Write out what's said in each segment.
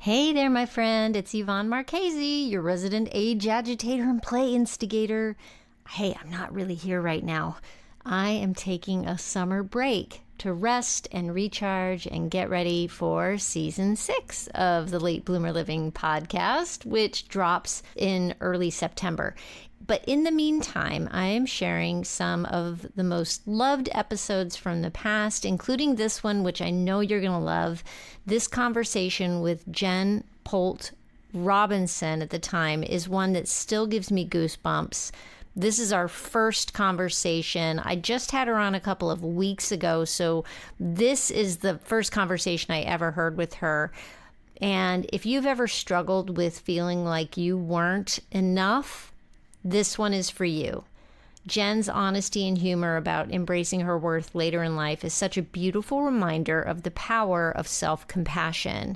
Hey there, my friend. It's Yvonne Marchese, your resident age agitator and play instigator. Hey, I'm not really here right now. I am taking a summer break to rest and recharge and get ready for season 6 of the Late Bloomer Living podcast, which drops in early September. But in the meantime, I am sharing some of the most loved episodes from the past, including this one, which I know you're going to love. This conversation with Jen Polt Robinson at the time is one that still gives me goosebumps. This is our first conversation. I just had her on a couple of weeks ago, so this is the first conversation I ever heard with her. And if you've ever struggled with feeling like you weren't enough, this one is for you. Jen's honesty and humor about embracing her worth later in life is such a beautiful reminder of the power of self-compassion.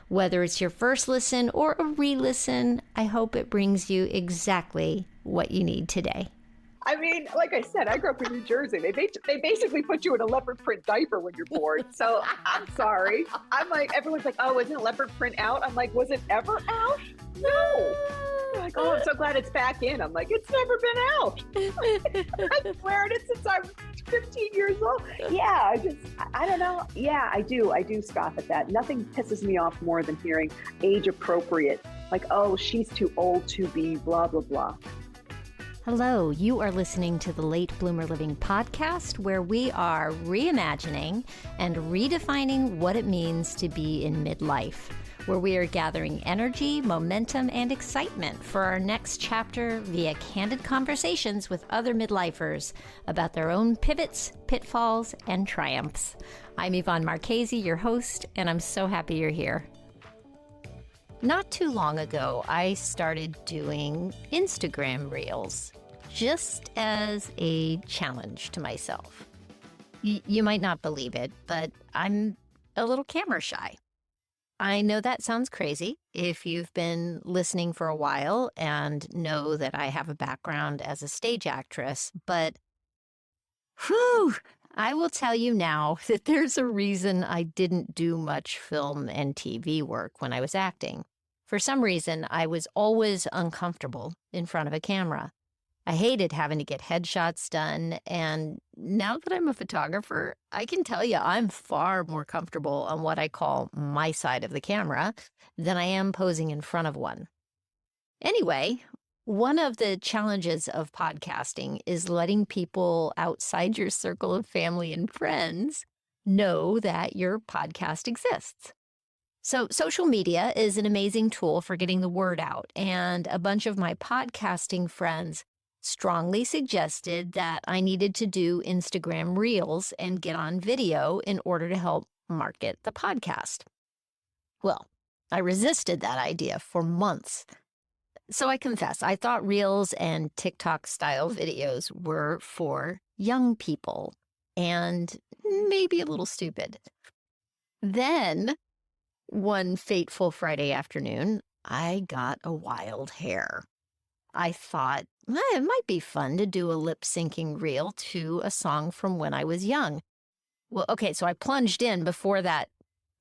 Whether it's your first listen or a re-listen, I hope it brings you exactly what you need today. I mean, like I said, I grew up in New Jersey. They basically put you in a leopard print diaper when you're born. So I'm sorry. I'm like, everyone's like, oh, isn't leopard print out? I'm like, was it ever out? No. They're like, oh, I'm so glad it's back in. I'm like, it's never been out. I've been wearing it since I'm 15 years old. Yeah, I don't know. Yeah, I do scoff at that. Nothing pisses me off more than hearing age appropriate. Like, oh, she's too old to be blah, blah, blah. Hello, you are listening to the Late Bloomer Living podcast, where we are reimagining and redefining what it means to be in midlife, where we are gathering energy, momentum, and excitement for our next chapter via candid conversations with other midlifers about their own pivots, pitfalls, and triumphs. I'm Yvonne Marchese, your host, and I'm so happy you're here. Not too long ago, I started doing Instagram Reels just as a challenge to myself. You might not believe it, but I'm a little camera shy. I know that sounds crazy if you've been listening for a while and know that I have a background as a stage actress, but I will tell you now that there's a reason I didn't do much film and TV work when I was acting. For some reason, I was always uncomfortable in front of a camera. I hated having to get headshots done, and now that I'm a photographer, I can tell you I'm far more comfortable on what I call my side of the camera than I am posing in front of one. Anyway, one of the challenges of podcasting is letting people outside your circle of family and friends know that your podcast exists. So social media is an amazing tool for getting the word out, and a bunch of my podcasting friends strongly suggested that I needed to do Instagram Reels and get on video in order to help market the podcast. Well, I resisted that idea for months. So I confess, I thought Reels and TikTok-style videos were for young people and maybe a little stupid. Then, one fateful Friday afternoon, I got a wild hair. I thought, it might be fun to do a lip-syncing reel to a song from when I was young. Well, okay, so I plunged in before that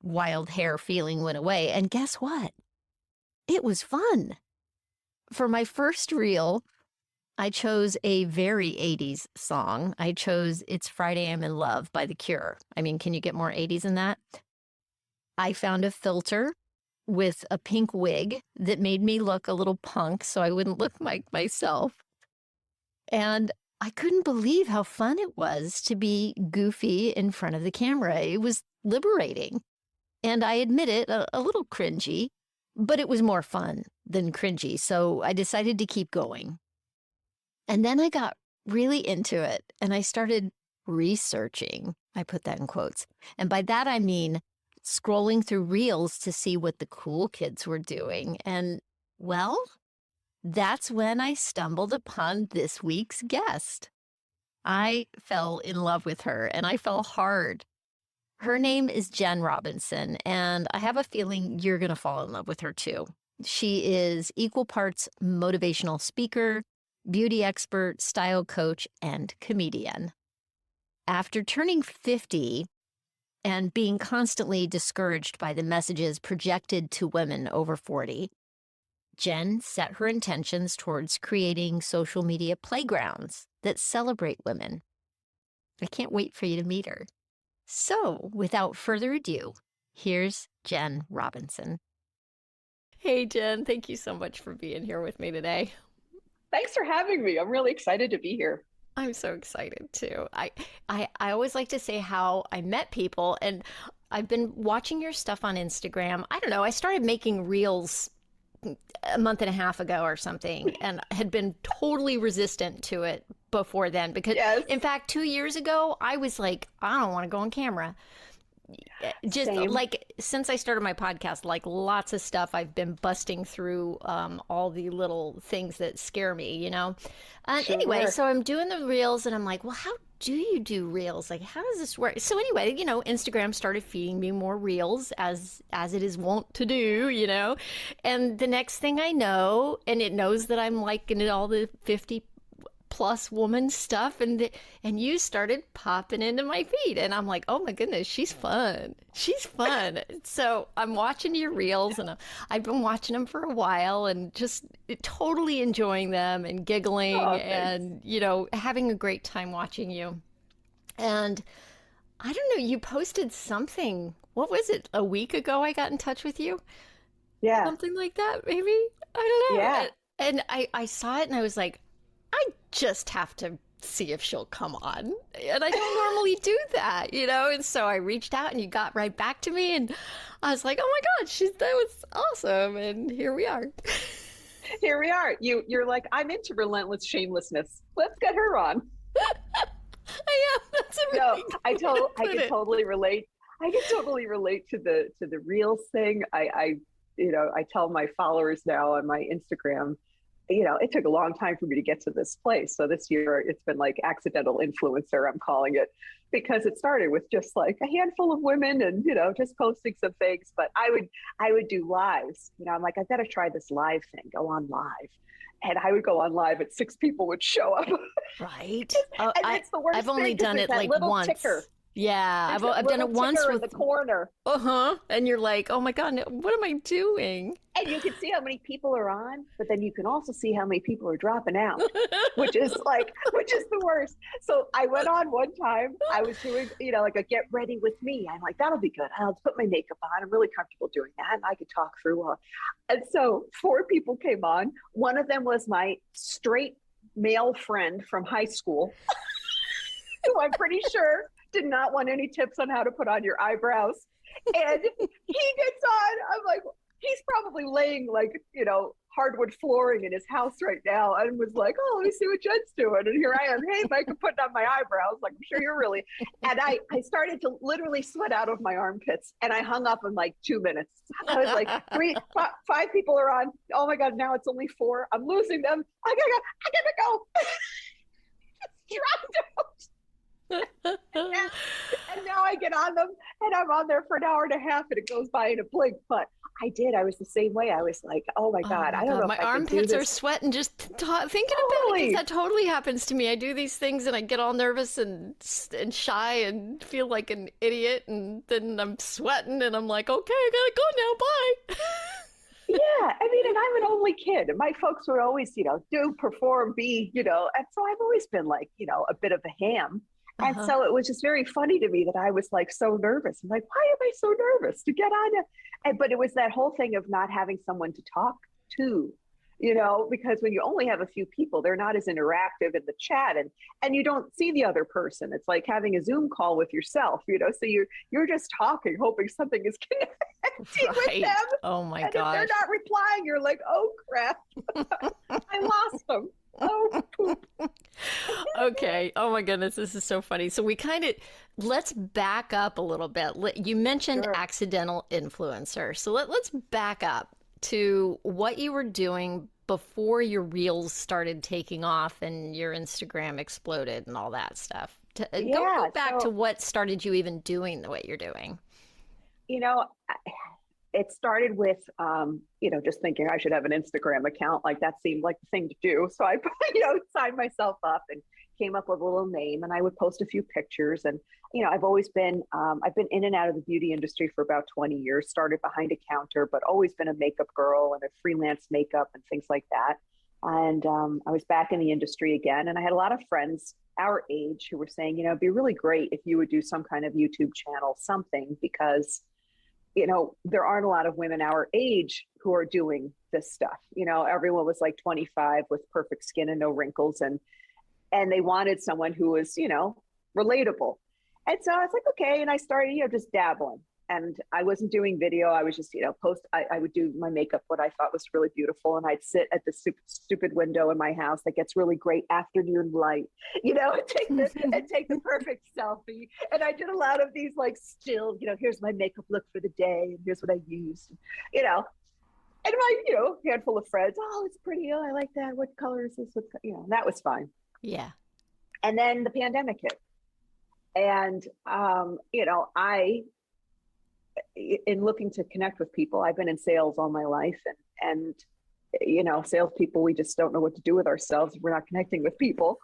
wild hair feeling went away, and guess what? It was fun. For my first reel, I chose a very 80s song. I chose It's Friday, I'm in Love by The Cure. I mean, can you get more 80s than that? I found a filter with a pink wig that made me look a little punk so I wouldn't look like myself. And I couldn't believe how fun it was to be goofy in front of the camera. It was liberating. And I admit it, a little cringy, but it was more fun than cringy. So I decided to keep going. And then I got really into it and I started researching. I put that in quotes. And by that, I mean scrolling through Reels to see what the cool kids were doing. And, well, that's when I stumbled upon this week's guest. I fell in love with her, and I fell hard. Her name is Jen Robinson, and I have a feeling you're going to fall in love with her too. She is equal parts motivational speaker, beauty expert, style coach, and comedian. After turning 50, and being constantly discouraged by the messages projected to women over 40, Jen set her intentions towards creating social media playgrounds that celebrate women. I can't wait for you to meet her. So, without further ado, here's Jen Robinson. Hey, Jen, thank you so much for being here with me today. Thanks for having me. I'm really excited to be here. I'm so excited too. I always like to say how I met people, and I've been watching your stuff on Instagram. I don't know, I started making reels a month and a half ago or something, and had been totally resistant to it before then because Yes. in fact 2 years ago I was like, I don't want to go on camera. Just Same. like since I started my podcast, like lots of stuff I've been busting through, all the little things that scare me, Anyway, Sure. so I'm doing the reels and I'm like, well, how do you do reels? Like, how does this work? So anyway, Instagram started feeding me more reels as it is wont to do, and the next thing I know, and it knows that I'm liking all the 50 plus woman stuff, and you started popping into my feed, and I'm like, oh my goodness, she's fun, so I'm watching your reels, and I've been watching them for a while and just totally enjoying them and giggling, Oh, and having a great time watching you. And I don't know, you posted something, what was it, a week ago I got in touch with you, Yeah. something like that, maybe, I don't know. Yeah. And I saw it and I was like, I just have to see if she'll come on. And I don't normally do that, And so I reached out and you got right back to me, and I was like, oh my God, that was awesome. And here we are. Here we are. You're like, I'm into relentless shamelessness. Let's get her on. I am. That's a really I can it. totally relate. I can totally relate to the reels thing. I tell my followers now on my Instagram, it took a long time for me to get to this place. So this year it's been like accidental influencer, I'm calling it, because it started with just like a handful of women and, just posting some things. But I would do lives. I'm like, I've got to try this live thing, go on live. And I would go on live and 6 people would show up. Right. And it's the worst I've only thing, done it like once. Ticker. Yeah, I've done it once in with the corner. And you're like, oh my God, what am I doing? And you can see how many people are on, but then you can also see how many people are dropping out, which is the worst. So I went on one time, I was doing, like a get ready with me. I'm like, that'll be good. I'll put my makeup on. I'm really comfortable doing that. And I could talk through all. And so 4 people came on. One of them was my straight male friend from high school, who I'm pretty sure did not want any tips on how to put on your eyebrows. And he gets on. I'm like, he's probably laying like, hardwood flooring in his house right now, and was like, oh, let me see what Jen's doing. And here I am, hey, Mike, I'm putting on my eyebrows. Like, I'm sure you're really. And I started to literally sweat out of my armpits, and I hung up in like 2 minutes. I was like, 5 people are on. Oh my God, now it's only 4. I'm losing them. I gotta go. Just dropped out. And now I get on them, and I'm on there for an hour and a half, and it goes by in a blink. But I was the same way. I was like, oh my God, I don't know. My if I armpits are sweating just thinking about it, because that totally happens to me. I do these things and I get all nervous and shy and feel like an idiot, and then I'm sweating and I'm like, okay, I gotta go now, bye. Yeah, I mean, and I'm an only kid, and my folks were always, do, perform, be, and so I've always been like, a bit of a ham. And so it was just very funny to me that I was like so nervous. I'm like, why am I so nervous to get on it? But it was that whole thing of not having someone to talk to, because when you only have a few people, they're not as interactive in the chat, and you don't see the other person. It's like having a Zoom call with yourself, so you're just talking, hoping something is connecting with them. Oh my gosh. gosh. If they're not replying, you're like, oh crap, I lost them. Oh, poop. Okay. Oh my goodness, this is so funny. So let's back up a little bit. You mentioned accidental influencer. So let's back up to what you were doing before your reels started taking off and your Instagram exploded and all that stuff. Go back to what started you even doing the way you're doing. it started with, just thinking I should have an Instagram account. Like that seemed like the thing to do. So I, signed myself up and came up with a little name, and I would post a few pictures. And, I've always been, I've been in and out of the beauty industry for about 20 years, started behind a counter, but always been a makeup girl and a freelance makeup and things like that. And I was back in the industry again. And I had a lot of friends our age who were saying, it'd be really great if you would do some kind of YouTube channel, something, because there aren't a lot of women our age who are doing this stuff. Everyone was like 25 with perfect skin and no wrinkles, and they wanted someone who was, relatable. And so I was like, okay. And I started, just dabbling, and I wasn't doing video. I was just, I would do my makeup, what I thought was really beautiful. And I'd sit at the stupid window in my house that gets really great afternoon light, and take the perfect selfie. And I did a lot of these like still, here's my makeup look for the day, and here's what I used, and my, handful of friends, oh, it's pretty. Oh, I like that. What color is this? That was fine. Yeah. And then the pandemic hit. And, in looking to connect with people, I've been in sales all my life, and salespeople, we just don't know what to do with ourselves if we're not connecting with people.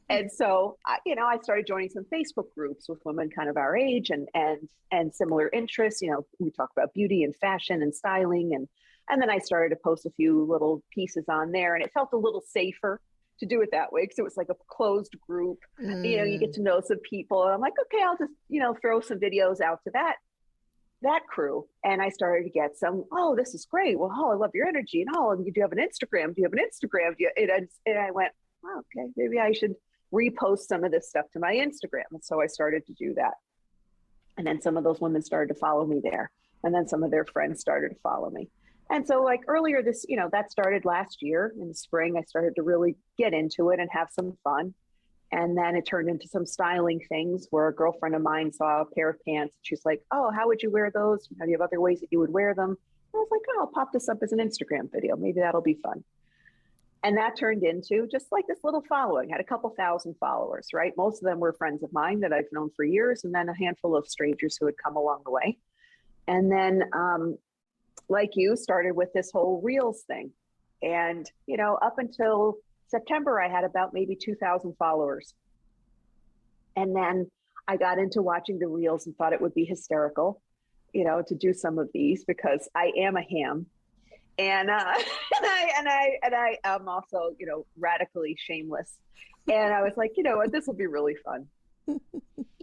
And so, I started joining some Facebook groups with women kind of our age and similar interests. We talk about beauty and fashion and styling. And then I started to post a few little pieces on there, and it felt a little safer to do it that way, because it was like a closed group. You get to know some people, and I'm like, okay, I'll just throw some videos out to that crew. And I started to get some, oh, this is great, well, oh, I love your energy, and oh, and you do have an Instagram, and I went, oh, okay, maybe I should repost some of this stuff to my Instagram. And so I started to do that, and then some of those women started to follow me there, and then some of their friends started to follow me. And so like earlier this, that started last year in the spring, I started to really get into it and have some fun. And then it turned into some styling things where a girlfriend of mine saw a pair of pants. She's like, oh, how would you wear those? Do you have other ways that you would wear them? And I was like, oh, I'll pop this up as an Instagram video. Maybe that'll be fun. And that turned into just like this little following. I had a couple thousand followers, right? Most of them were friends of mine that I've known for years, and then a handful of strangers who had come along the way. And then, like you, started with this whole Reels thing. And, up until September, I had about maybe 2,000 followers. And then I got into watching the Reels and thought it would be hysterical, to do some of these, because I am a ham. And I am also, radically shameless. And I was like, what, this will be really fun.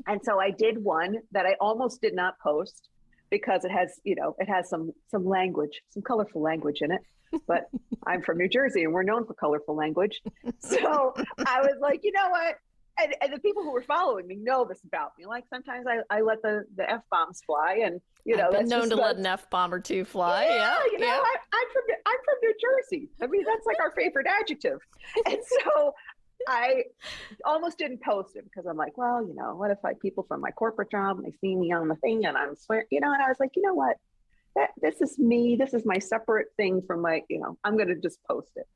And so I did one that I almost did not post, because it has some language, some colorful language in it. But I'm from New Jersey, and we're known for colorful language. So I was like, you know what? And the people who were following me know this about me. Like sometimes I let the F-bombs fly, and I've been known to let an F-bomb or two fly. Yeah. I'm from New Jersey. I mean, that's like our favorite adjective. And so I almost didn't post it, because I'm like, well, what if people from my corporate job, and they see me on the thing and I'm swearing, and I was like, you know what, this is me. This is my separate thing from my, I'm going to just post it.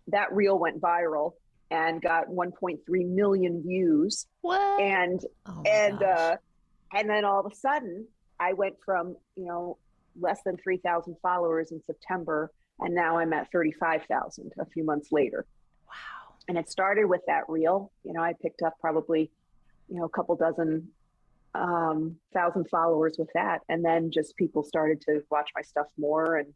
That reel went viral and got 1.3 million views. What? And then all of a sudden I went from, less than 3,000 followers in September, and now I'm at 35,000 a few months later. Wow. And it started with that reel. I picked up probably, a couple dozen thousand followers with that. And then just people started to watch my stuff more. And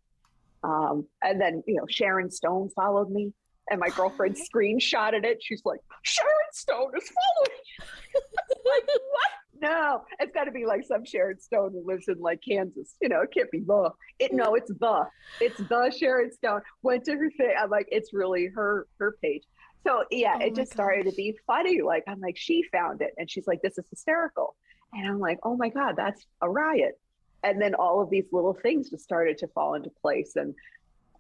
then, Sharon Stone followed me, and my girlfriend screenshotted it. She's like, Sharon Stone is following you. Like, what? No, it's got to be like some Sharon Stone who lives in like Kansas. It can't be it's the Sharon Stone. Went to her thing. I'm like, it's really her page. So yeah, it just started to be funny. Like, I'm like, she found it, and she's like, this is hysterical. And I'm like, oh my God, that's a riot. And then all of these little things just started to fall into place. And,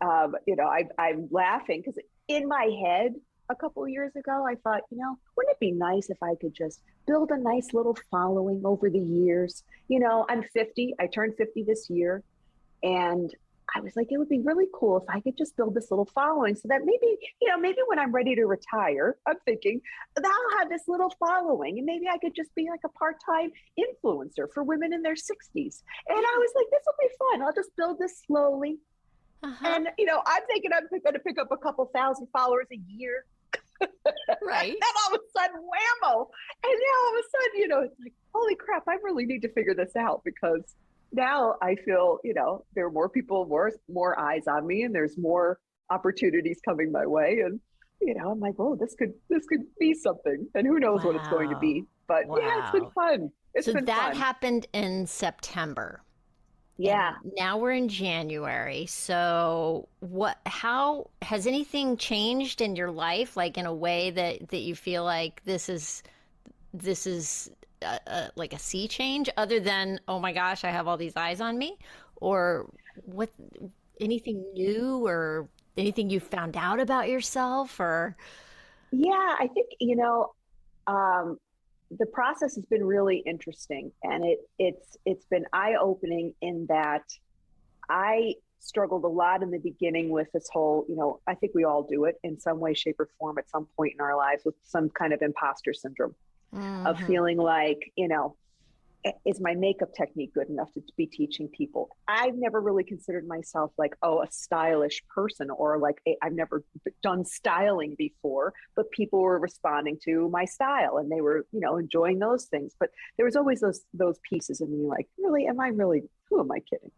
I'm laughing, because in my head a couple of years ago, I thought, wouldn't it be nice if I could just build a nice little following over the years? I'm 50. I turned 50 this year. And I was like, it would be really cool if I could just build this little following so that maybe, maybe when I'm ready to retire, I'm thinking that I'll have this little following and maybe I could just be like a part-time influencer for women in their 60s. And I was like, this will be fun. I'll just build this slowly. Uh-huh. And, I'm thinking I'm going to pick up a couple thousand followers a year. Right. Then all of a sudden, whammo. And now all of a sudden, it's like, holy crap, I really need to figure this out because now I feel, there are more people, more eyes on me, and there's more opportunities coming my way. And, I'm like, oh, this could be something. And who knows what it's going to be. But yeah, it's been fun. It's so been that fun. happened in September. Yeah. And now we're in January. So how has anything changed in your life, like in a way that you feel like this is like a sea change other than, oh my gosh, I have all these eyes on me? Or what, anything new or anything you found out about yourself or? Yeah, I think, um, the process has been really interesting, and it's been eye-opening in that I struggled a lot in the beginning with this whole, I think we all do it in some way, shape, or form at some point in our lives with some kind of imposter syndrome of feeling like, is my makeup technique good enough to be teaching people? I've never really considered myself like, a stylish person, or like I've never done styling before, but people were responding to my style and they were, enjoying those things. But there was always those pieces of me like, really, who am I kidding?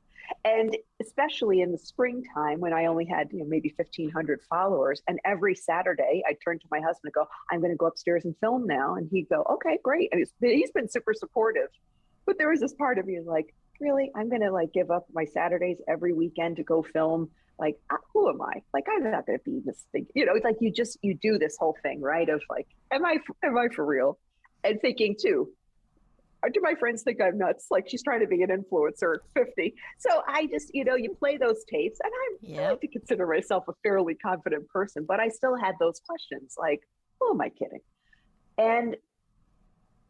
And especially in the springtime when I only had, maybe 1,500 followers. And every Saturday I'd turn to my husband and go, I'm going to go upstairs and film now. And he'd go, okay, great. And he's been super supportive. But there was this part of me like, really, I'm going to like give up my Saturdays every weekend to go film. Like, who am I? Like, I'm not going to be this thing. It's like you do this whole thing, right? Of like, am I for real? And thinking too, do my friends think I'm nuts? Like she's trying to be an influencer at 50. So I just, you play those tapes, and I like to consider myself a fairly confident person, but I still had those questions like, who am I kidding? And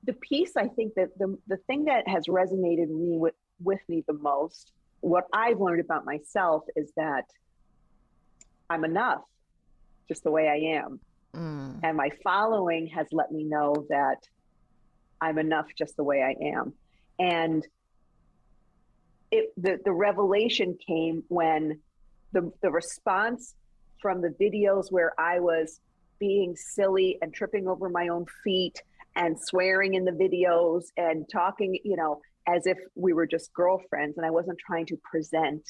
the piece, I think that the thing that has resonated with me the most, what I've learned about myself is that I'm enough just the way I am. And my following has let me know that I'm enough just the way I am. And the revelation came when the response from the videos where I was being silly and tripping over my own feet and swearing in the videos and talking, as if we were just girlfriends and I wasn't trying to present.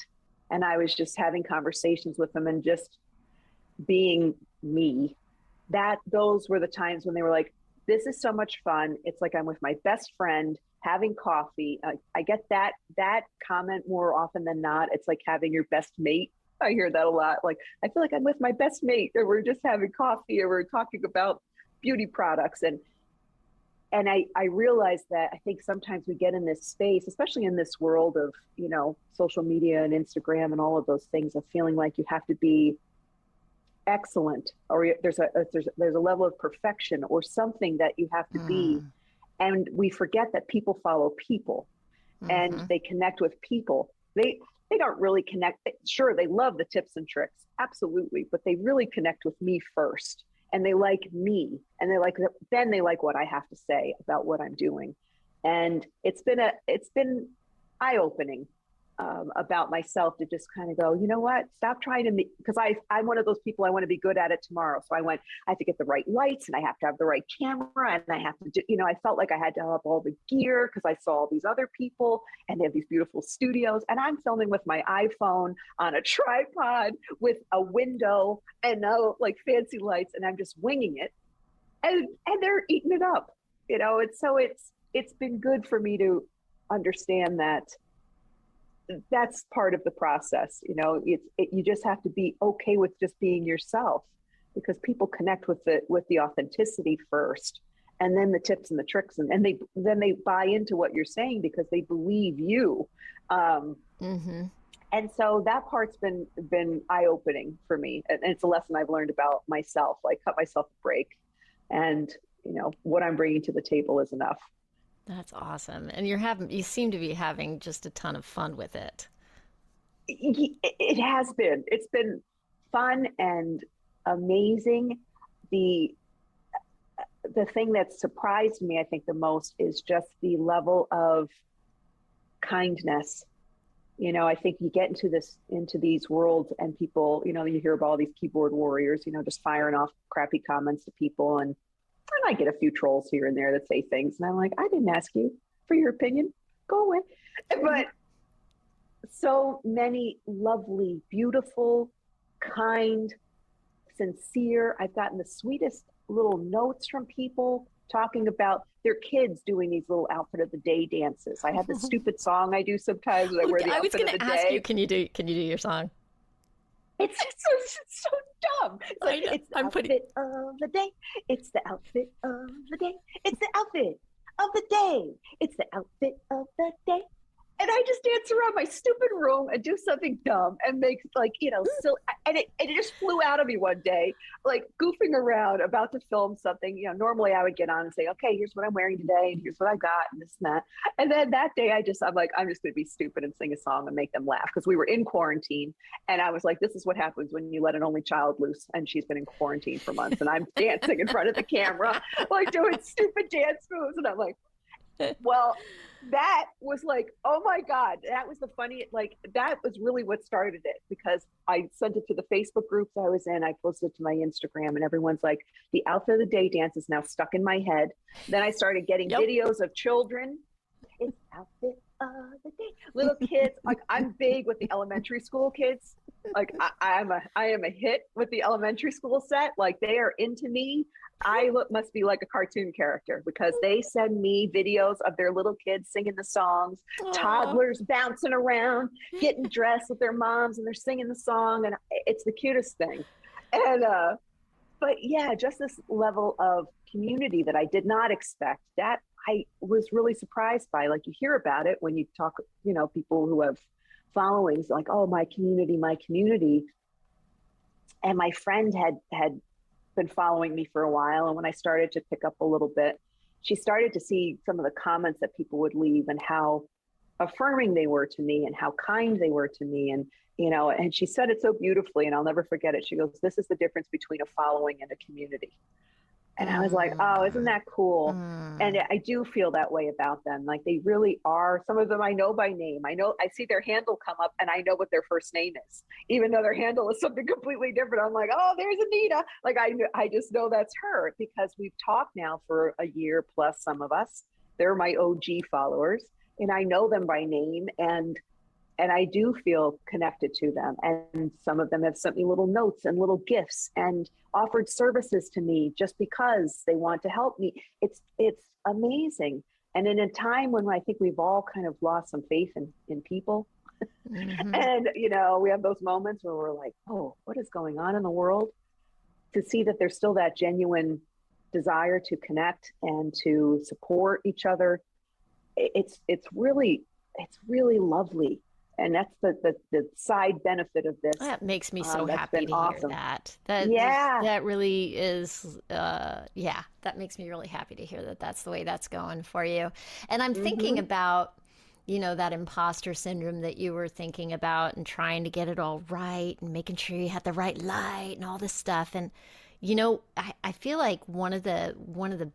And I was just having conversations with them and just being me. Those were the times when they were like, this is so much fun. It's like I'm with my best friend having coffee. I get that comment more often than not. It's like having your best mate. I hear that a lot. Like, I feel like I'm with my best mate, or we're just having coffee, or we're talking about beauty products. And I realized that I think sometimes we get in this space, especially in this world of, social media and Instagram and all of those things, of feeling like you have to be excellent, or there's a level of perfection or something that you have to be. And we forget that people follow people and they connect with people. They don't really connect. Sure, they love the tips and tricks. Absolutely. But they really connect with me first. And they like me, and then they like what I have to say about what I'm doing. And it's been eye-opening about myself to just kind of go, you know what, stop trying to make, because I'm one of those people, I want to be good at it tomorrow. So I have to get the right lights, and I have to have the right camera, and I have to do, I felt like I had to have all the gear because I saw all these other people and they have these beautiful studios, and I'm filming with my iPhone on a tripod with a window and no like fancy lights, and I'm just winging it, and they're eating it up, it's been good for me to understand that that's part of the process. You just have to be okay with just being yourself, because people connect with the authenticity first, and then the tips and the tricks, and then they buy into what you're saying because they believe you. And so that part's been eye-opening for me, and it's a lesson I've learned about myself. Like, cut myself a break, and what I'm bringing to the table is enough. That's awesome. And you seem to be having just a ton of fun with it. It has been. It's been fun and amazing. The the thing that surprised me, I think, the most is just the level of kindness. I think you get into these worlds and people, you hear about all these keyboard warriors, just firing off crappy comments to people. And I get a few trolls here and there that say things. And I'm like, I didn't ask you for your opinion. Go away. But so many lovely, beautiful, kind, sincere. I've gotten the sweetest little notes from people talking about their kids doing these little outfit of the day dances. I have this stupid song I do sometimes where I wear the I was outfit going of the to ask day. you, can you do your song? It's so dumb. It's like, it's the outfit of the day. It's the outfit of the day. It's the outfit of the day. It's the outfit of the day. And I just dance around my stupid room and do something dumb and make silly. And it just flew out of me one day, like goofing around about to film something. Normally I would get on and say, okay, here's what I'm wearing today and here's what I got and this and that. And then that day I'm like, I'm just going to be stupid and sing a song and make them laugh because we were in quarantine. And I was like, this is what happens when you let an only child loose and she's been in quarantine for months. And I'm dancing in front of the camera, like doing stupid dance moves. And I'm like, well, that was like, oh my God, that was the funny, that was really what started it because I sent it to the Facebook groups I was in. I posted it to my Instagram and everyone's like, the outfit of the day dance is now stuck in my head. Then I started getting videos of children. It's outfit of the day. Little kids, like I'm big with the elementary school kids. Like I am a hit with the elementary school set. Like they are into me. I must be like a cartoon character because they send me videos of their little kids singing the songs, toddlers bouncing around, getting dressed with their moms and they're singing the song. And it's the cutest thing. And, but yeah, just this level of community that I did not expect that I was really surprised by. Like you hear about it when you talk, people who have followings like, oh, my community, my community. And my friend had been following me for a while. And when I started to pick up a little bit, she started to see some of the comments that people would leave and how affirming they were to me and how kind they were to me. And, and she said it so beautifully and I'll never forget it. She goes, this is the difference between a following and a community. And I was like, oh, isn't that cool? And I do feel that way about them. Like they really are. Some of them I know by name. I see their handle come up and I know what their first name is, even though their handle is something completely different. I'm like, oh, there's Anita. Like I just know that's her because we've talked now for a year plus some of us. They're my OG followers and I know them by name and I do feel connected to them. And some of them have sent me little notes and little gifts and offered services to me just because they want to help me. It's amazing. And in a time when I think we've all kind of lost some faith in people, and, we have those moments where we're like, oh, what is going on in the world? To see that there's still that genuine desire to connect and to support each other. It's really lovely. And that's the side benefit of this. That makes me so happy to hear that. That really is, that makes me really happy to hear that that's the way that's going for you. And I'm thinking about, that imposter syndrome that you were thinking about and trying to get it all right and making sure you had the right light and all this stuff. And, I feel like one of the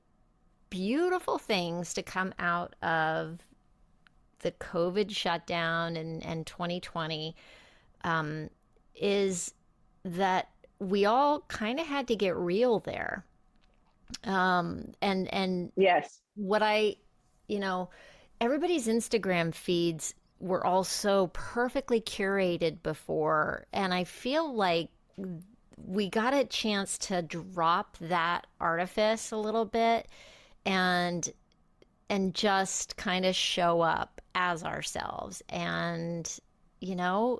beautiful things to come out of the COVID shutdown and 2020 is that we all kind of had to get real there. And yes, what everybody's Instagram feeds were all so perfectly curated before. And I feel like we got a chance to drop that artifice a little bit and just kind of show up as ourselves. And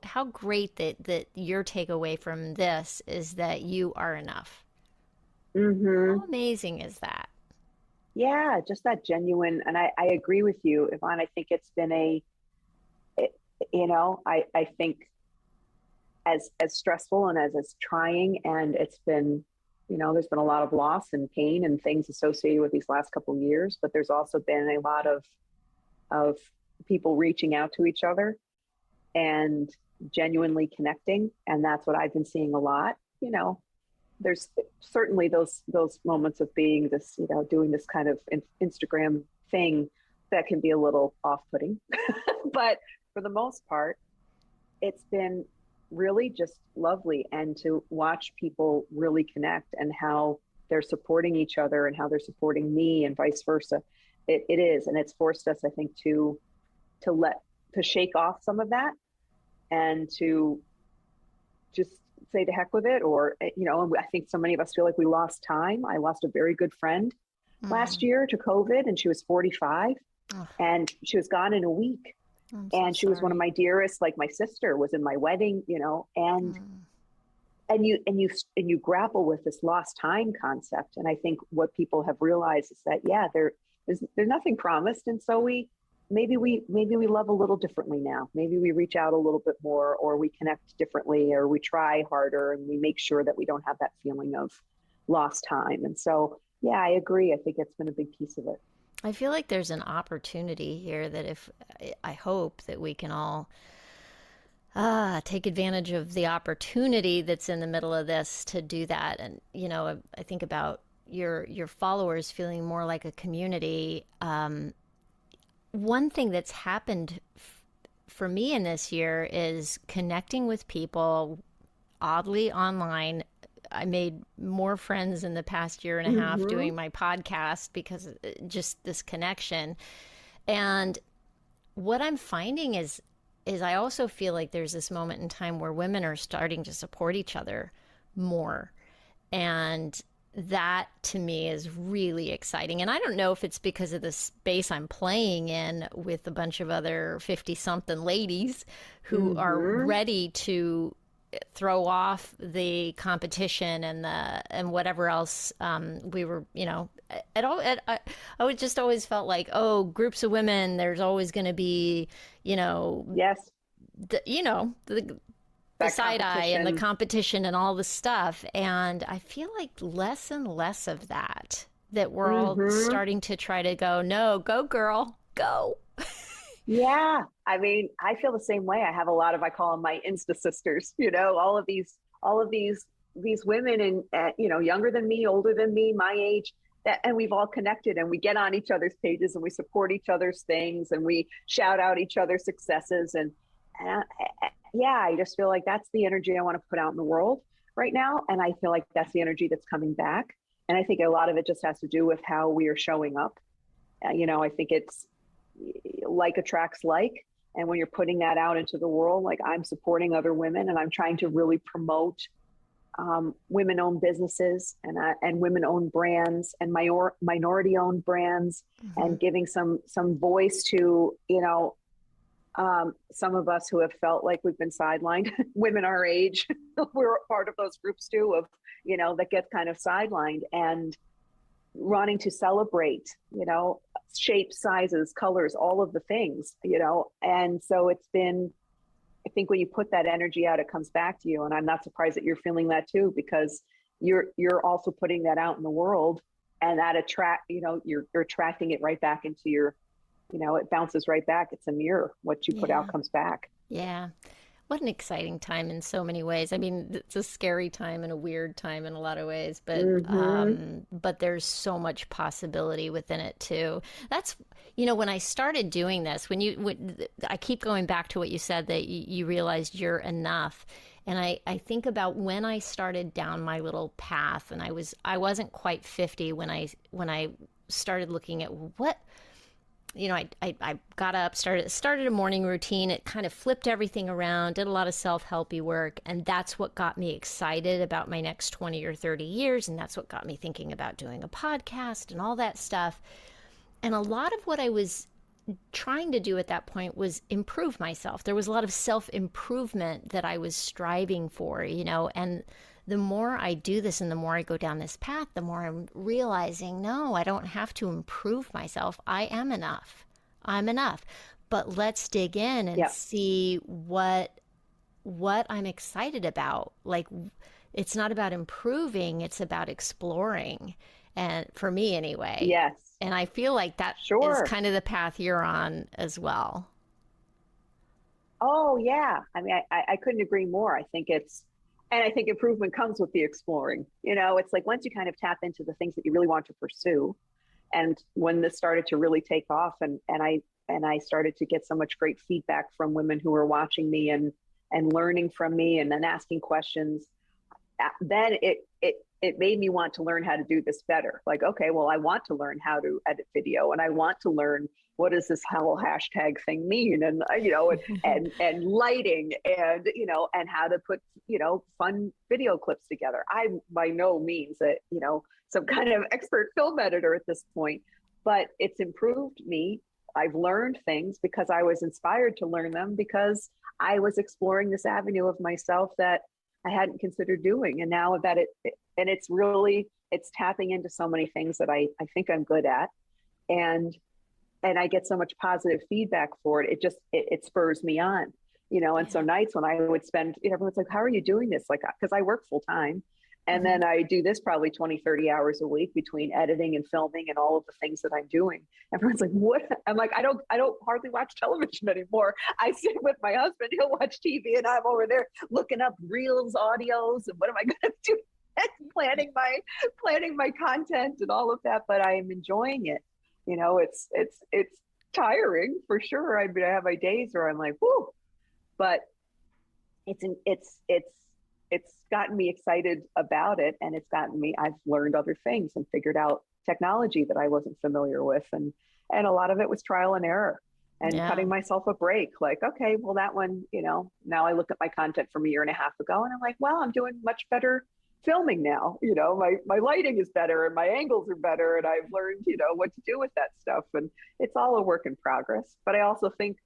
how great that your takeaway from this is that you are enough. How amazing is that? Yeah, just that genuine. And I agree with you, Yvonne. I think it's been I think as stressful and as trying, and it's been, there's been a lot of loss and pain and things associated with these last couple of years, but there's also been a lot of people reaching out to each other and genuinely connecting. And that's what I've been seeing a lot. There's certainly those moments of being this, doing this kind of Instagram thing that can be a little off-putting. But for the most part, it's been really just lovely, and to watch people really connect and how they're supporting each other and how they're supporting me and vice versa. It is. And it's forced us, I think, to shake off some of that and to just say to heck with it. Or, I think so many of us feel like we lost time. I lost a very good friend last year to COVID, and she was 45 and she was gone in a week. And she was one of my dearest, like my sister was in my wedding, and you grapple with this lost time concept. And I think what people have realized is that, there's nothing promised. And so maybe we love a little differently now. Maybe we reach out a little bit more, or we connect differently, or we try harder, and we make sure that we don't have that feeling of lost time. And so, I agree. I think it's been a big piece of it. I feel like there's an opportunity here that I hope that we can all take advantage of the opportunity that's in the middle of this to do that. And, I think about your followers feeling more like a community. One thing that's happened for me in this year is connecting with people, oddly, online. I made more friends in the past year and a half doing my podcast because just this connection. And what I'm finding is I also feel like there's this moment in time where women are starting to support each other more. And that to me is really exciting. And I don't know if it's because of the space I'm playing in with a bunch of other 50-something ladies who are ready to throw off the competition and whatever else we were, I would just always felt like, groups of women, there's always going to be, yes, the side eye and the competition and all the stuff. And I feel like less and less of that we're all starting to try to go, no, go girl, go. Yeah. I mean, I feel the same way. I have a lot of, I call them my Insta sisters, all of these women and, younger than me, older than me, my age, and we've all connected, and we get on each other's pages, and we support each other's things, and we shout out each other's successes. And I just feel like that's the energy I want to put out in the world right now. And I feel like that's the energy that's coming back. And I think a lot of it just has to do with how we are showing up. I think it's like attracts like. And when you're putting that out into the world, like I'm supporting other women, and I'm trying to really promote women-owned businesses and women-owned brands and minority-owned brands, and giving some voice to, some of us who have felt like we've been sidelined, women our age. We're part of those groups too, of, that get kind of sidelined, and wanting to celebrate, shapes, sizes, colors, all of the things, and so it's been, I think when you put that energy out, it comes back to you. And I'm not surprised that you're feeling that too, because you're also putting that out in the world, and that you're attracting it right back into your, it bounces right back. It's a mirror. What you put out comes back. Yeah. What an exciting time in so many ways. I mean, it's a scary time and a weird time in a lot of ways, but there's so much possibility within it too. That's, when I started doing this, I keep going back to what you said, that you realized you're enough. And I think about when I started down my little path, and I wasn't quite 50 when I started looking at what, I got up, started a morning routine. It kind of flipped everything around, did a lot of self-helpy work. And that's what got me excited about my next 20 or 30 years. And that's what got me thinking about doing a podcast and all that stuff. And a lot of what I was trying to do at that point was improve myself. There was a lot of self-improvement that I was striving for, and the more I do this and the more I go down this path, the more I'm realizing, no, I don't have to improve myself. I am enough. I'm enough. But let's dig in and see what I'm excited about. Like, it's not about improving, it's about exploring. And for me anyway. Yes. And I feel like that is kind of the path you're on as well. Oh yeah. I mean, I couldn't agree more. And I think improvement comes with the exploring. It's like once you kind of tap into the things that you really want to pursue, and when this started to really take off, and I started to get so much great feedback from women who were watching me and learning from me and then asking questions, then it made me want to learn how to do this better. Like, okay, well, I want to learn how to edit video, and I want to learn what does this whole hashtag thing mean, and and lighting, and how to put fun video clips together. I'm by no means some kind of expert film editor at this point, but it's improved me. I've learned things because I was inspired to learn them, because I was exploring this avenue of myself that I hadn't considered doing. And now that it's tapping into so many things that I think I'm good at. And I get so much positive feedback for it. It spurs me on, and so nights when I would spend, everyone's like, how are you doing this? Like, cause I work full time. And then I do this probably 20, 30 hours a week between editing and filming and all of the things that I'm doing. Everyone's like, what? I'm like, I don't hardly watch television anymore. I sit with my husband, he'll watch TV, and I'm over there looking up reels, audios, and what am I going to do? planning my content and all of that. But I am enjoying it. It's tiring for sure. I have my days where I'm like, whoo, but it's gotten me excited about it, and I've learned other things and figured out technology that I wasn't familiar with, and a lot of it was trial and error and cutting myself a break. Like, okay, well, that one, now I look at my content from a year and a half ago, and I'm like, well, I'm doing much better filming now. My lighting is better and my angles are better, and I've learned what to do with that stuff, and it's all a work in progress. But I also think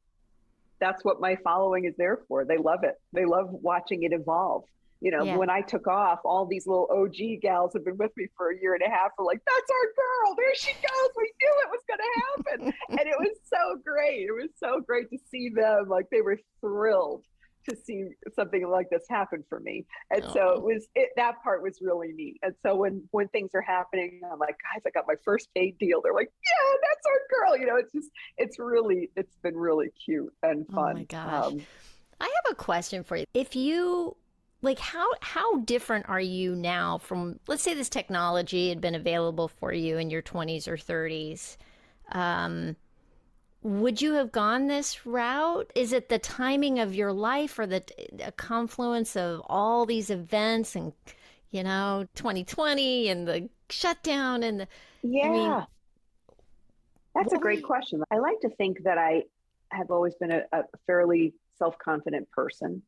that's what my following is there for. They love it. They love watching it evolve. When I took off, all these little OG gals have been with me for a year and a half. We're like, that's our girl. There she goes. We knew it was going to happen. And it was so great. It was so great to see them. Like, they were thrilled to see something like this happen for me. And so that part was really neat. And so when things are happening, I'm like, guys, I got my first paid deal. They're like, yeah, that's our girl. It's been really cute and fun. Oh my gosh. I have a question for you. If you, like, how different are you now from, let's say this technology had been available for you in your 20s or 30s? Would you have gone this route? Is it the timing of your life, or a confluence of all these events and, 2020 and the shutdown and that's a great question. I like to think that I have always been a fairly self-confident person.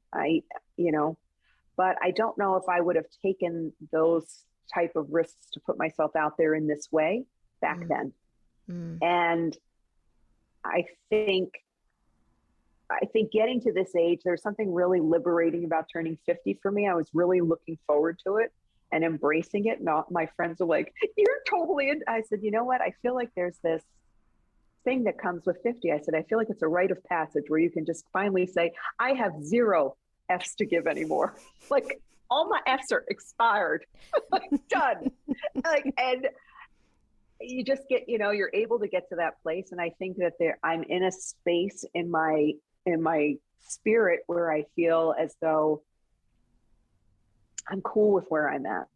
But I don't know if I would have taken those type of risks to put myself out there in this way back then. And I think getting to this age, there's something really liberating about turning 50 for me. I was really looking forward to it and embracing it. Not my friends are like, you're totally in. I said, you know what? I feel like there's this thing that comes with 50. I said, I feel like it's a rite of passage where you can just finally say, I have 0 F's to give anymore. Like, all my F's are expired. Like, done. And you just get, you're able to get to that place. And I think that I'm in a space in my spirit where I feel as though I'm cool with where I'm at.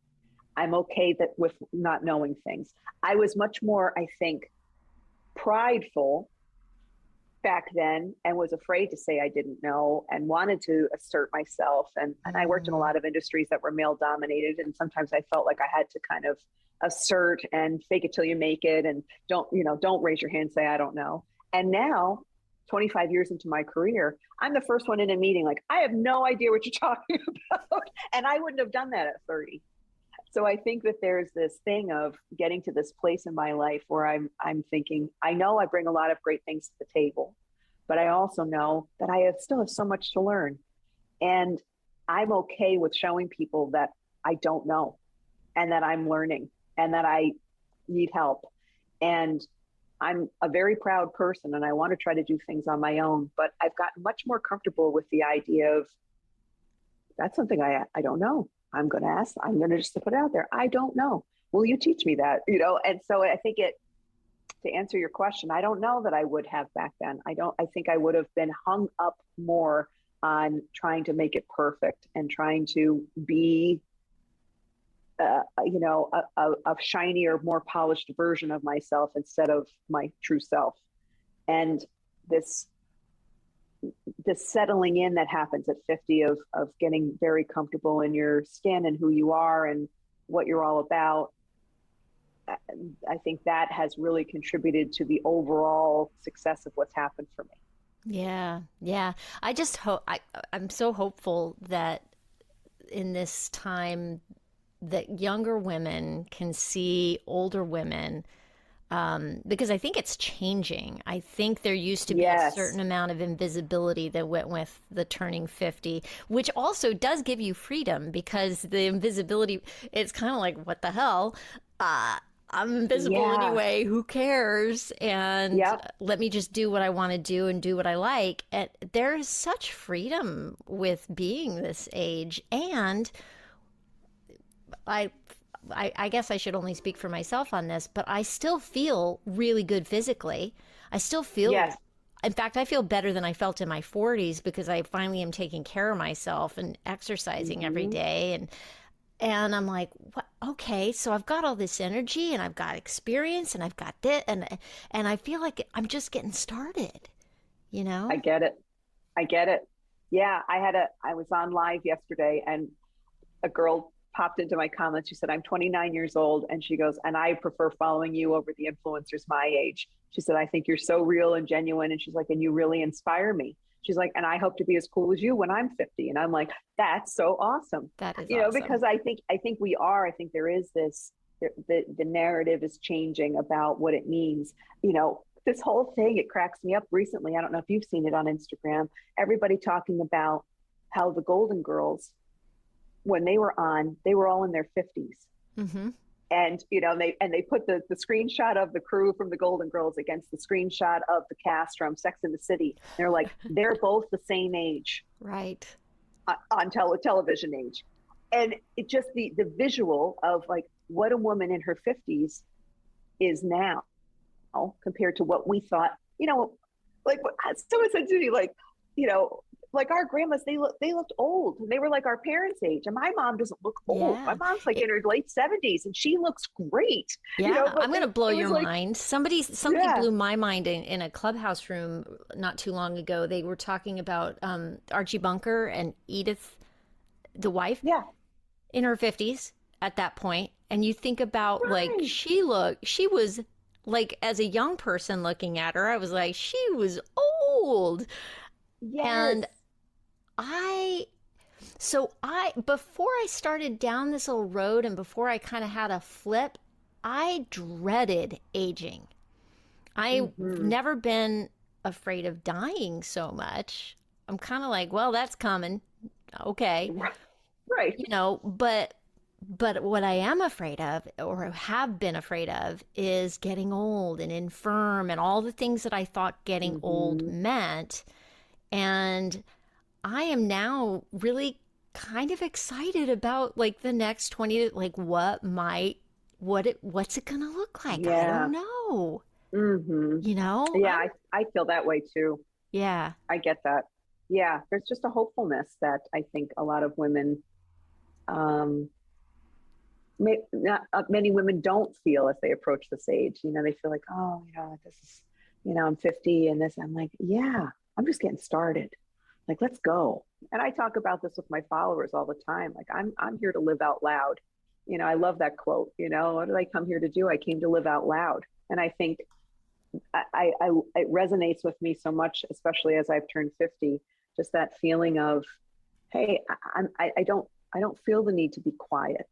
I'm okay with not knowing things. I was much more, I think, prideful back then, and was afraid to say I didn't know, and wanted to assert myself. And I worked in a lot of industries that were male dominated. And sometimes I felt like I had to kind of assert and fake it till you make it. And don't raise your hand, say, I don't know. And now, 25 years into my career, I'm the first one in a meeting. Like, I have no idea what you're talking about. And I wouldn't have done that at 30. So I think that there's this thing of getting to this place in my life where I'm thinking, I know I bring a lot of great things to the table, but I also know that I still have so much to learn. And I'm okay with showing people that I don't know, and that I'm learning, and that I need help. And I'm a very proud person, and I want to try to do things on my own, but I've gotten much more comfortable with the idea of, that's something I don't know. I'm going to ask, I'm going to just put it out there. I don't know. Will you teach me that? And so I think to answer your question, I don't know that I would have back then. I think I would have been hung up more on trying to make it perfect and trying to be, a shinier, more polished version of myself instead of my true self. And this settling in that happens at 50 of getting very comfortable in your skin and who you are and what you're all about. I think that has really contributed to the overall success of what's happened for me. Yeah. Yeah. I just hope, I'm so hopeful that in this time that younger women can see older women, because I think it's changing. I think there used to be a Yes. certain amount of invisibility that went with the turning 50, which also does give you freedom because the invisibility, it's kind of like, what the hell? I'm invisible Yeah. anyway. Who cares? And Yep. let me just do what I want to do and do what I like. And there is such freedom with being this age. And I I guess I should only speak for myself on this, but I still feel really good physically. I still feel, Yes. in fact, I feel better than I felt in my 40s because I finally am taking care of myself and exercising every Hmm. day. And I'm like, what? Okay, so I've got all this energy and I've got experience and I've got this and I feel like I'm just getting started, you I know? get it. I get it. Yeah. I was on live yesterday and a girl popped into my comments. She said, I'm 29 years old. And she goes, and I prefer following you over the influencers my age. She said, I think you're so real and genuine. And she's like, and you really inspire me. She's like, and I hope to be as cool as you when I'm 50. And I'm like, that's so awesome. That is Because awesome. I think we are, I think there is this, the narrative is changing about what it means. This whole thing, it cracks me up recently. I don't know if you've seen it on Instagram, everybody talking about how the Golden Girls, when they were on, they were all in their 50s. Mm-hmm. And they put the screenshot of the crew from the Golden Girls against the screenshot of the cast from Sex and the City. They're like, they're both the same age Right. on television age. And it just the visual of like what a woman in her 50s is now compared to what we thought, like someone said to me, you know, like our grandmas, they looked old and they were like our parents' age. And my mom doesn't look old. My Yeah. mom's like in her late 70s and she looks great, Yeah, but I'm gonna blow it your was like, mind. Somebody yeah, blew my mind in a clubhouse room not too long ago. They were talking about Archie Bunker and Edith, the wife, yeah, in her 50s at that point. And you think about like right. she was like as a young person looking at her, I was like, she was old. Yes. And I before I started down this little road and before I kind of had a flip, I dreaded aging. I've Hmm. never been afraid of dying so much. I'm kind of like, well, that's coming. Okay. Right. But what I am afraid of or have been afraid of is getting old and infirm and all the things that I thought getting old Hmm. meant. And I am now really kind of excited about like the next 20 like what's it gonna look like? I Yeah. don't know. Hmm. You know? Yeah, I'm I feel that way too. Yeah. I get that. Yeah, there's just a hopefulness that I think a lot of women, um, not many women don't feel as they approach this age. They feel like, oh, this is, I'm 50 and this. I'm like, yeah, I'm just getting started. Like, let's go. And I talk about this with my followers all the time. Like, I'm here to live out loud. I love that quote. What did I come here to do? I came to live out loud. And I think it resonates with me so much, especially as I've turned 50. Just that feeling of, hey, I don't feel the need to be quiet.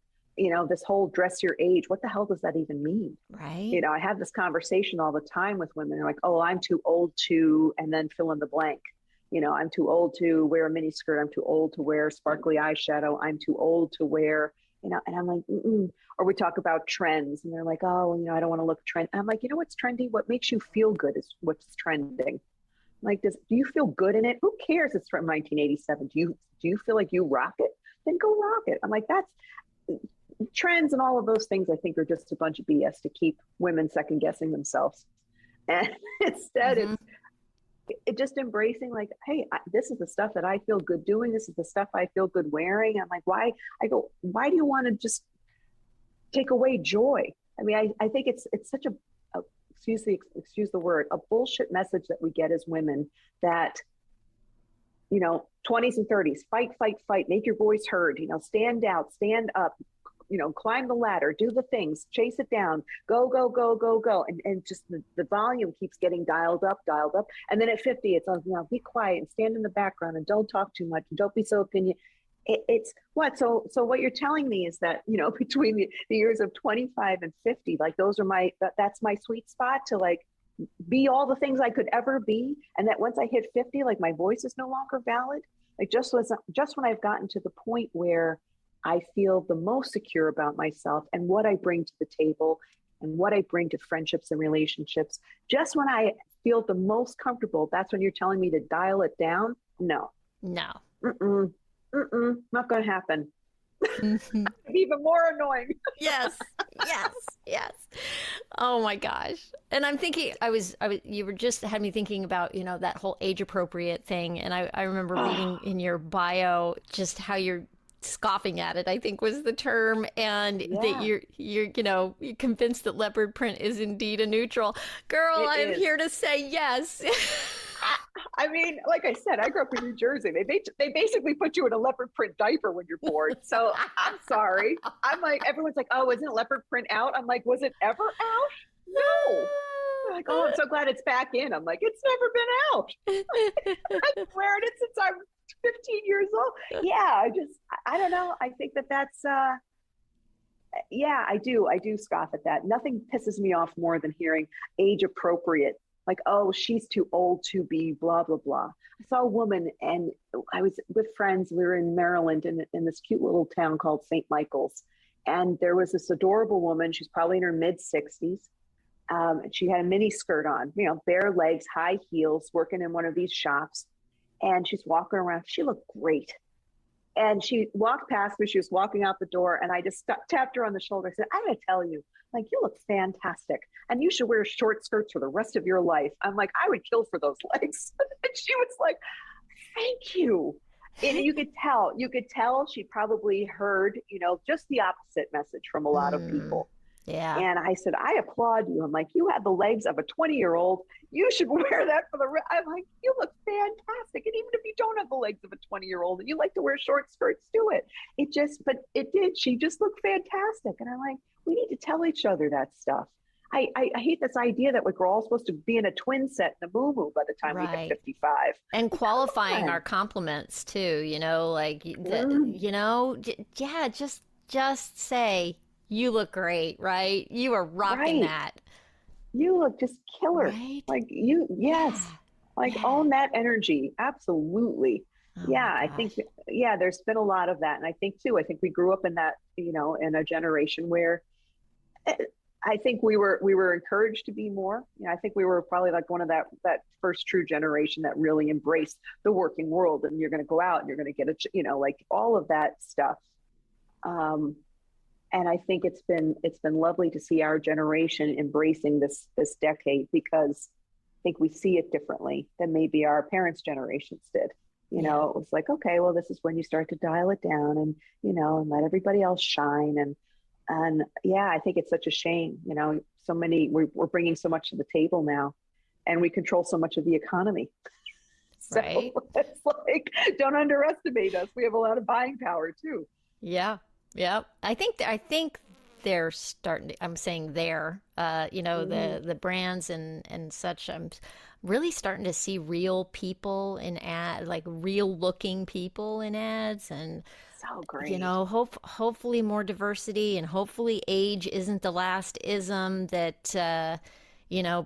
This whole dress your age. What the hell does that even mean? Right? I have this conversation all the time with women. They're like, oh, I'm too old to, and then fill in the blank. I'm too old to wear a mini skirt. I'm too old to wear sparkly eyeshadow. I'm too old to wear, and I'm like, mm-mm. Or we talk about trends and they're like, oh, I don't want to look trend. I'm like, what's trendy? What makes you feel good is what's trending. Like, do you feel good in it? Who cares? It's from 1987. Do you feel like you rock it? Then go rock it. I'm like, trends and all of those things, I think, are just a bunch of BS to keep women second guessing themselves. And instead, Mm-hmm. it just embracing like, hey, this is the stuff that I feel good doing. This is the stuff I feel good wearing. I'm like, why? I go, why do you want to just take away joy? I mean, I think it's such a excuse the word, a bullshit message that we get as women that, 20s and 30s, fight, fight, fight, make your voice heard, stand out, stand up, climb the ladder, do the things, chase it down, go, go, go, go, go. And just the volume keeps getting dialed up. And then at 50, it's, be quiet and stand in the background and don't talk too much and don't be so opinion. It's what? So what you're telling me is that, between the years of 25 and 50, like those are that's my sweet spot to like be all the things I could ever be. And that once I hit 50, like my voice is no longer valid. Like just when I've gotten to the point where I feel the most secure about myself and what I bring to the table and what I bring to friendships and relationships, just when I feel the most comfortable, that's when you're telling me to dial it down. No. No. Not going to happen. Mm-hmm. Even more annoying. Yes. Oh my gosh. And I'm thinking, you were just had me thinking about, that whole age appropriate thing. And I remember reading in your bio just how you're scoffing at it, I think was the term. And that you're convinced that leopard print is indeed a neutral. Girl, I am here to say yes. I mean, like I said, I grew up in New Jersey. They basically put you in a leopard print diaper when you're born. So I'm sorry. I'm like, everyone's like, oh, isn't leopard print out? I'm like, was it ever out? No. They're like, oh, I'm so glad it's back in. I'm like, it's never been out. I've been wearing it since I was 15 years old. Yeah, I don't know. I think that's, yeah, I do scoff at that. Nothing pisses me off more than hearing age appropriate. Like, oh, she's too old to be blah, blah, blah. I saw a woman and I was with friends. We were in Maryland in this cute little town called St. Michael's. And there was this adorable woman. She's probably in her mid 60s. And she had a mini skirt on, bare legs, high heels, working in one of these shops. And she's walking around. She looked great. And she walked past me. She was walking out the door. And I just tapped her on the shoulder. I said, I'm going to tell you, like, you look fantastic. And you should wear short skirts for the rest of your life. I'm like, I would kill for those legs. And she was like, thank you. And you could tell she probably heard, just the opposite message from a lot of people. Yeah. And I said, I applaud you. I'm like, you have the legs of a 20-year-old. You should wear that for the rest. I'm like, you look fantastic. And even if you don't have the legs of a 20-year-old and you like to wear short skirts, do it. But it did. She just looked fantastic. And I'm like, we need to tell each other that stuff. I hate this idea that we're all supposed to be in a twin set in a moo-moo by the time we hit 55. And qualifying our compliments too, just say, you look great, right? You are rocking that. You look just killer. Right? Like yes. Yeah. Like own that energy. Absolutely. Oh I think, there's been a lot of that. And I think we grew up in that, in a generation where I think we were encouraged to be more. I think we were probably like one of that first true generation that really embraced the working world. And you're going to go out and you're going to get like all of that stuff. And I think it's been lovely to see our generation embracing this decade, because I think we see it differently than maybe our parents' generations did. It was like, okay, well, this is when you start to dial it down and, and let everybody else shine. And I think it's such a shame, so many, we're bringing so much to the table now, and we control so much of the economy. So right. It's like, don't underestimate us. We have a lot of buying power too. Yeah. Yeah. I think they're starting to, I'm saying they're, the brands and such, I'm really starting to see real people in like real looking people in ads, and so great. Hopefully more diversity, and hopefully age isn't the last ism that,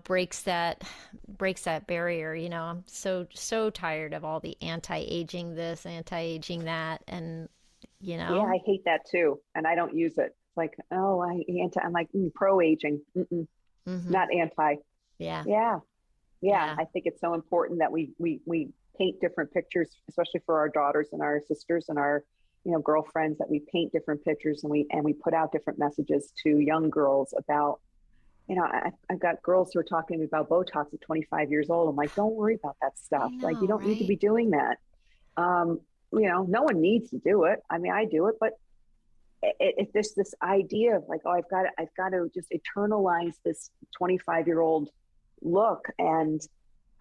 breaks that barrier. I'm so tired of all the anti-aging this, anti-aging that. And, Yeah, I hate that too. And I don't use it. It's like, oh, I'm like, pro-aging, not anti. Yeah. Yeah. I think it's so important that we paint different pictures, especially for our daughters and our sisters and our girlfriends that we paint different pictures, and we put out different messages to young girls about, I've got girls who are talking to me about Botox at 25 years old. I'm like, don't worry about that I stuff. Like, you know, don't need to right? be doing that. No one needs to do it. I mean, I do it, but there's this idea of like, oh, I've got to just eternalize this 25-year-old look. And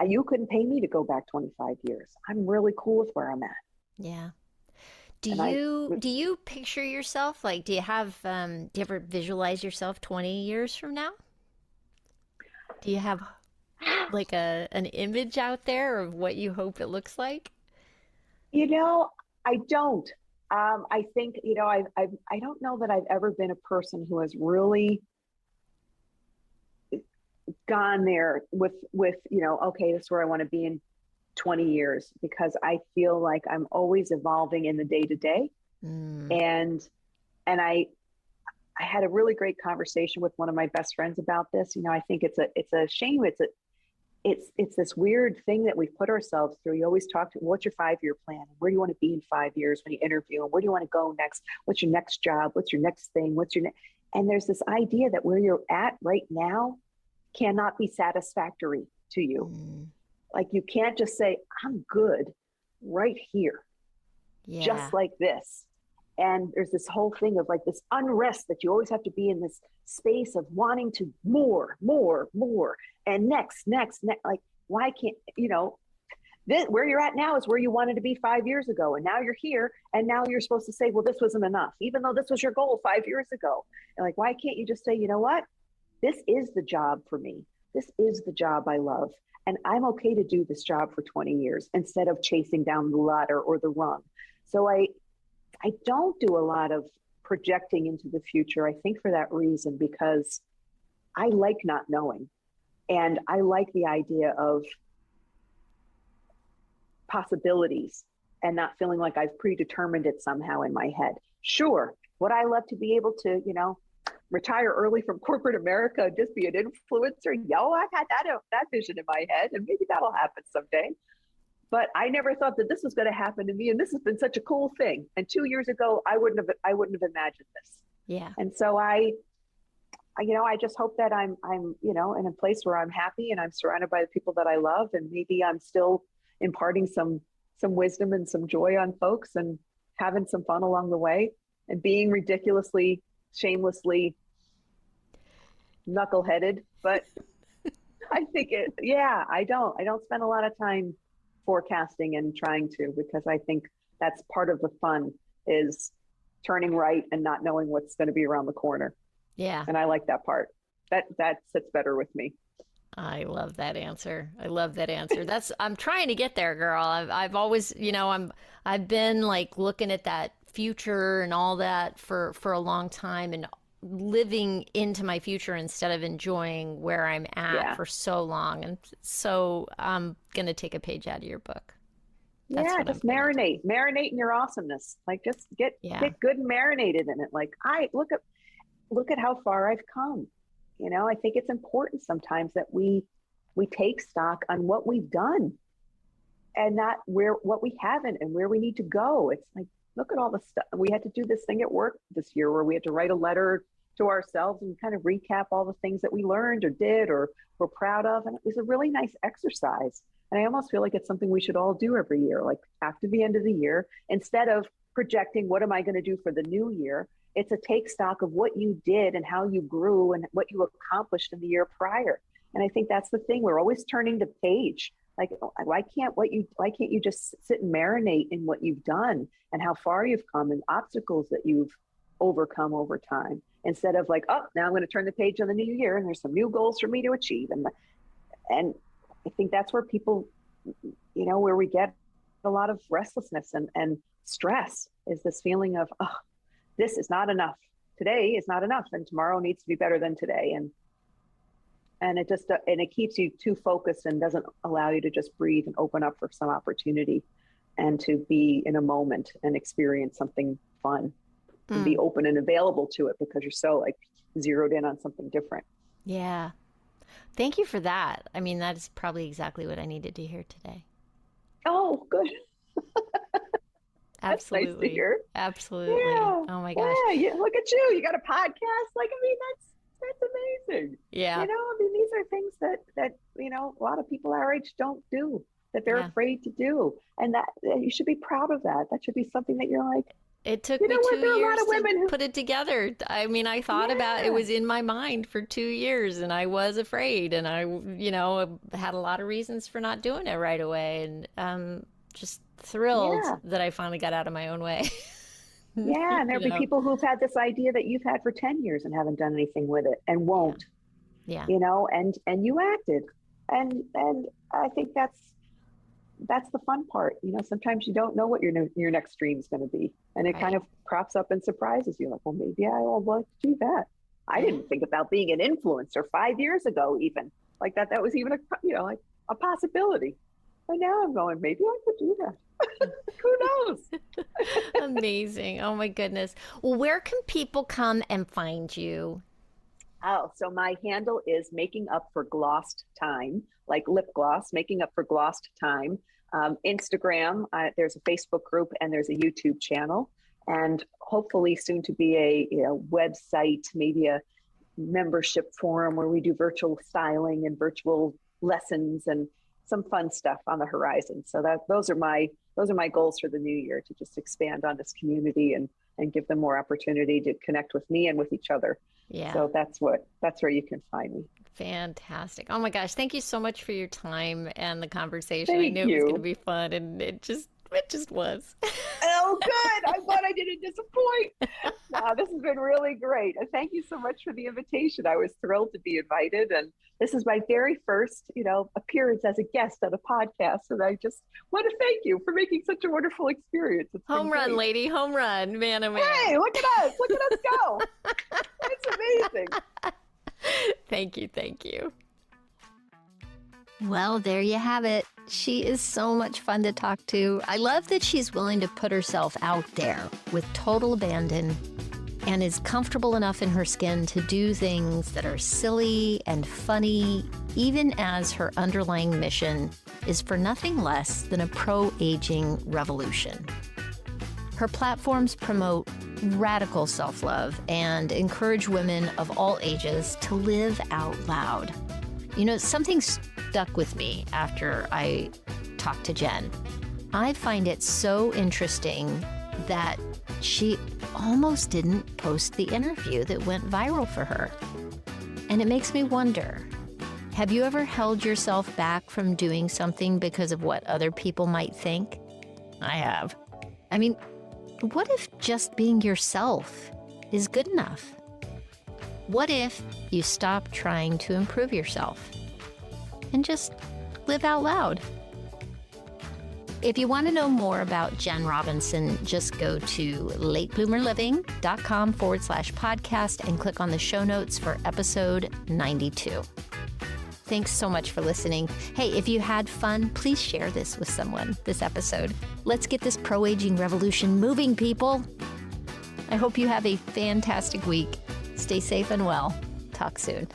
you couldn't pay me to go back 25 years. I'm really cool with where I'm at. Yeah. Do And I, you picture yourself like do you ever visualize yourself 20 years from now? Do you have like an image out there of what you hope it looks like? you know, I don't. I think, I don't know that I've ever been a person who has really gone there with, okay, this is where I want to be in 20 years, because I feel like I'm always evolving in the day to day. Mm, And, and I had a really great conversation with one of my best friends about this. I think it's a shame. It's this weird thing that we've put ourselves through. You always talk to, what's your 5-year plan? Where do you want to be in 5 years when you interview? And where do you want to go next? What's your next job? What's your next thing? And there's this idea that where you're at right now cannot be satisfactory to you. mm, Like, you can't just say, I'm good right here, yeah. just like this. And there's this whole thing of like this unrest that you always have to be in this space of wanting to more, and next. Like, why can't, this, where you're at now is where you wanted to be 5 years ago. And now you're here. And now you're supposed to say, well, this wasn't enough, even though this was your goal 5 years ago. And like, why can't you just say, you know what? This is the job for me. This is the job I love. And I'm okay to do this job for 20 years instead of chasing down the ladder or the rung. So I don't do a lot of projecting into the future. I think for that reason, because I like not knowing. And I like the idea of possibilities and not feeling like I've predetermined it somehow in my head. Sure, would I love to be able to, retire early from corporate America and just be an influencer? Yo, I've had that vision in my head, and maybe that'll happen someday. But I never thought that this was going to happen to me, and this has been such a cool thing. And 2 years ago, I wouldn't have imagined this. Yeah. And so I just hope that I'm in a place where I'm happy and I'm surrounded by the people that I love, and maybe I'm still imparting some wisdom and some joy on folks, and having some fun along the way, and being ridiculously, shamelessly knuckleheaded. But I think I don't spend a lot of time forecasting and trying to, because I think that's part of the fun, is turning right and not knowing what's going to be around the corner. Yeah. And I like that part. That sits better with me. I love that answer. I love that answer. I'm trying to get there, girl. I've always, I've been like looking at that future and all that for a long time, and living into my future instead of enjoying where I'm at Yeah. for so long. And so I'm going to take a page out of your book. That's Yeah, what I'm just going to do. marinate in your awesomeness. Like, just get Yeah. good and marinated in it. Like, I look at how far I've come. I think it's important sometimes that we take stock on what we've done, and not what we haven't and where we need to go. It's like, look at all the stuff. We had to do this thing at work this year where we had to write a letter to ourselves and kind of recap all the things that we learned or did or were proud of. And it was a really nice exercise. And I almost feel like it's something we should all do every year, like after the end of the year, instead of projecting, what am I going to do for the new year? It's a take stock of what you did and how you grew and what you accomplished in the year prior. And I think that's the thing. We're always turning the page. Like, why can't you just sit and marinate in what you've done and how far you've come and obstacles that you've overcome over time, instead of like, oh, now I'm going to turn the page on the new year and there's some new goals for me to achieve. And I think that's where people, where we get a lot of restlessness and stress, is this feeling of, oh, this is not enough. Today is not enough, and tomorrow needs to be better than today. And it keeps you too focused and doesn't allow you to just breathe and open up for some opportunity, and to be in a moment and experience something fun and be Mm, open and available to it, because you're so like zeroed in on something different. yeah. Thank you for that. I mean, that is probably exactly what I needed to hear today. Oh, good. That's nice to hear. Absolutely. Yeah. Oh my gosh. Yeah. Look at you. You got a podcast. Like, I mean, that's amazing. Yeah. You know, I mean, these are things that, you know, a lot of people our age don't do, that they're afraid to do. And that you should be proud of that. That should be something that you're like, it took you me know what? 2 There are a lot years of women to who put it together. I mean, I thought about it was in my mind for 2 years and I was afraid and I, you know, had a lot of reasons for not doing it right away. And just thrilled that I finally got out of my own way. Yeah, and there'll be people who've had this idea that you've had for 10 years and haven't done anything with it and won't. Yeah. You know, and you acted. And I think that's the fun part. You know, sometimes you don't know what your next dream is going to be. And it kind of crops up and surprises you. Like, well, maybe I will like to do that. I didn't think about being an influencer 5 years ago, even like that. That was even like a possibility. But now I'm going, maybe I could do that. Who knows? Amazing. Oh my goodness. Well, where can people come and find you? Oh, so my handle is making up for glossed time, like lip gloss, making up for glossed time. Instagram, there's a Facebook group and there's a YouTube channel, and hopefully soon to be a website, maybe a membership forum where we do virtual styling and virtual lessons and some fun stuff on the horizon. So those are my goals for the new year, to just expand on this community and give them more opportunity to connect with me and with each other. Yeah. So that's where you can find me. Fantastic. Oh my gosh. Thank you so much for your time and the conversation. Thank I knew you. it was going to be fun, and it just was. Oh, good. I'm glad I didn't disappoint. Wow, this has been really great. And thank you so much for the invitation. I was thrilled to be invited. And this is my very first, appearance as a guest on a podcast. And I just want to thank you for making such a wonderful experience. Home run, lady. Home run. Man, oh man. Hey, look at us. Look at us go. It's amazing. Thank you. Thank you. Well, there you have it. She is so much fun to talk to. I love that she's willing to put herself out there with total abandon and is comfortable enough in her skin to do things that are silly and funny, even as her underlying mission is for nothing less than a pro-aging revolution. Her platforms promote radical self-love and encourage women of all ages to live out loud. Something stuck with me after I talked to Jen. I find it so interesting that she almost didn't post the interview that went viral for her. And it makes me wonder, have you ever held yourself back from doing something because of what other people might think? I have. I mean, what if just being yourself is good enough? What if you stop trying to improve yourself and just live out loud? If you want to know more about Jen Robinson, just go to latebloomerliving.com/podcast and click on the show notes for episode 92. Thanks so much for listening. Hey, if you had fun, please share this with someone, this episode. Let's get this pro-aging revolution moving, people. I hope you have a fantastic week. Stay safe and well. Talk soon.